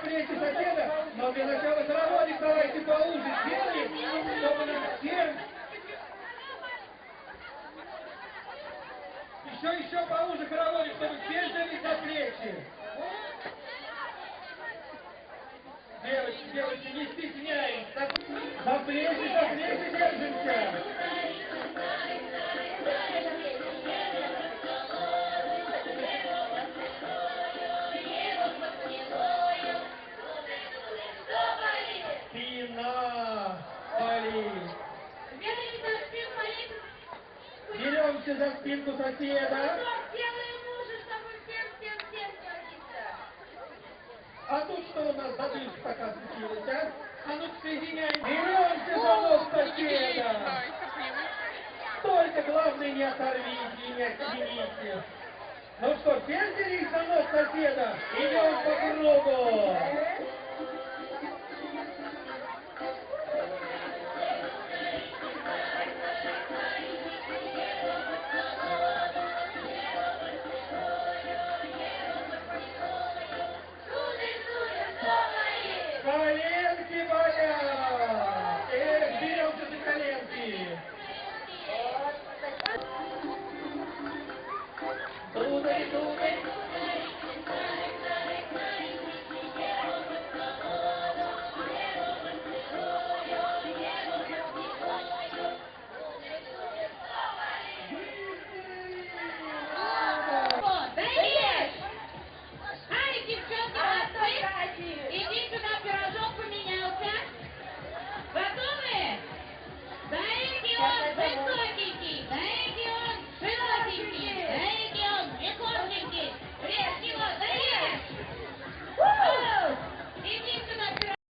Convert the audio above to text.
плечи соседа, но для начала хороводик давайте поуже сделаем, чтобы нам всем... Еще поуже хороводик, чтобы все взялись за плечи. Девочки, не стесняйтесь, за плечи держимся. Спина болит. Беремся за спинку соседа. А тут что у нас за дышка такая случилась, а? А ну соединяем. Беремся за нос соседа. Только главное не оторвите и не отъедините. Ну что, все взялись за нос соседа? Идем по кругу.